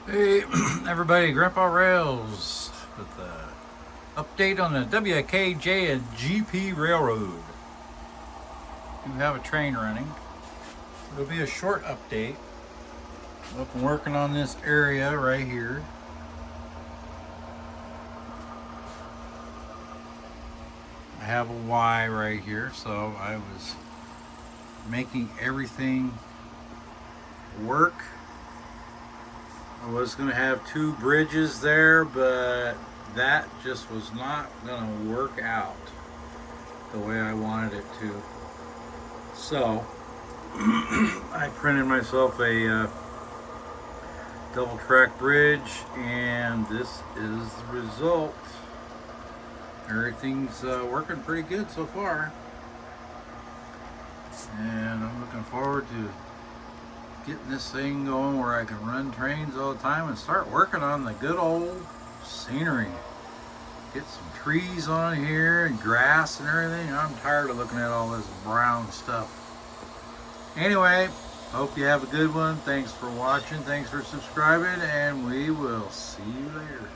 Hey everybody, Grandpa Rails with the update on the WKJ and GP Railroad. We have a train running. It'll be a short update. I've been working on this area right here. I have a Y right here, so I was making everything work. I was going to have two bridges there, but that just was not going to work out the way I wanted it to. So I printed myself a double track bridge, and this is the result. Everything's working pretty good so far, and I'm looking forward to getting this thing going where I can run trains all the time and start working on the good old scenery. Get some trees on here and grass and everything. I'm tired of looking at all this brown stuff. Anyway, hope you have a good one. Thanks for watching. Thanks for subscribing, and we will see you later.